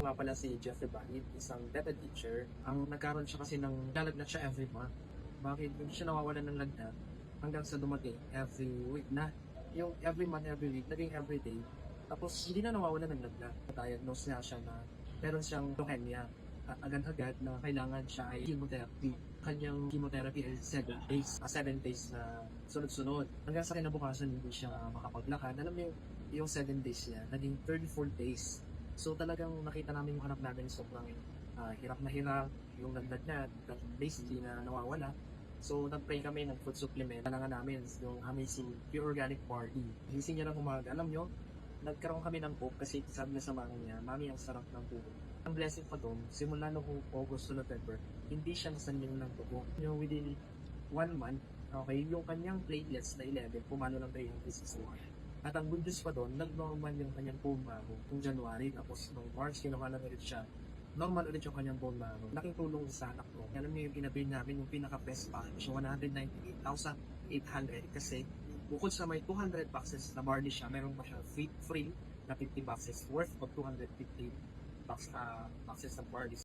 nga pala si Jeffrey Banit, isang DepEd teacher. Ang nagkaroon siya kasi ng lalagnat siya every month. Bakit? Hindi siya nawawalan ng lagnat hanggang sa dumating every week na. Yung every month, every week, naging every day. Tapos hindi na nawawalan ng lagnat. Diagnose nga siya na meron siyang leukemia. At agad-agad na kailangan siya ay chemotherapy. Kanyang chemotherapy ay 7 days. 7 days na sunod-sunod. Hanggang sa kinabukasan hindi siya makapaglakad. Alam mo yung 7 days niya, naging 34 days. So talagang nakita namin yung anak namin sobrang hirap na hirap, yung lagnat basically na nawawala. So nag-pray kami ng food supplement. Kailangan namin yung amazing pure organic party. Gising niya ng umaga. Alam nyo, nagkaroon kami ng hope kasi sabi niya sa mami niya, mami ang sarap ng buho. Ang blessing pa doon, simula noong August to November, hindi siya nasanyo ng dugo. Yung within 1 month, okay, yung kanyang platelets na 11, pumalo ng 361. At ang good news pa doon, nag-normal yung kanyang bone marrow noong January, tapos noong March, kinuha na ulit siya. Normal ulit yung kanyang bone marrow. Laking tulong sa anak ko. Alam niyo yung pinabili namin, yung pinaka-best package, yung 198,800 kasi bukod sa may 200 boxes na barley siya, meron pa siya free na 50 boxes worth of 250 boxes of barley.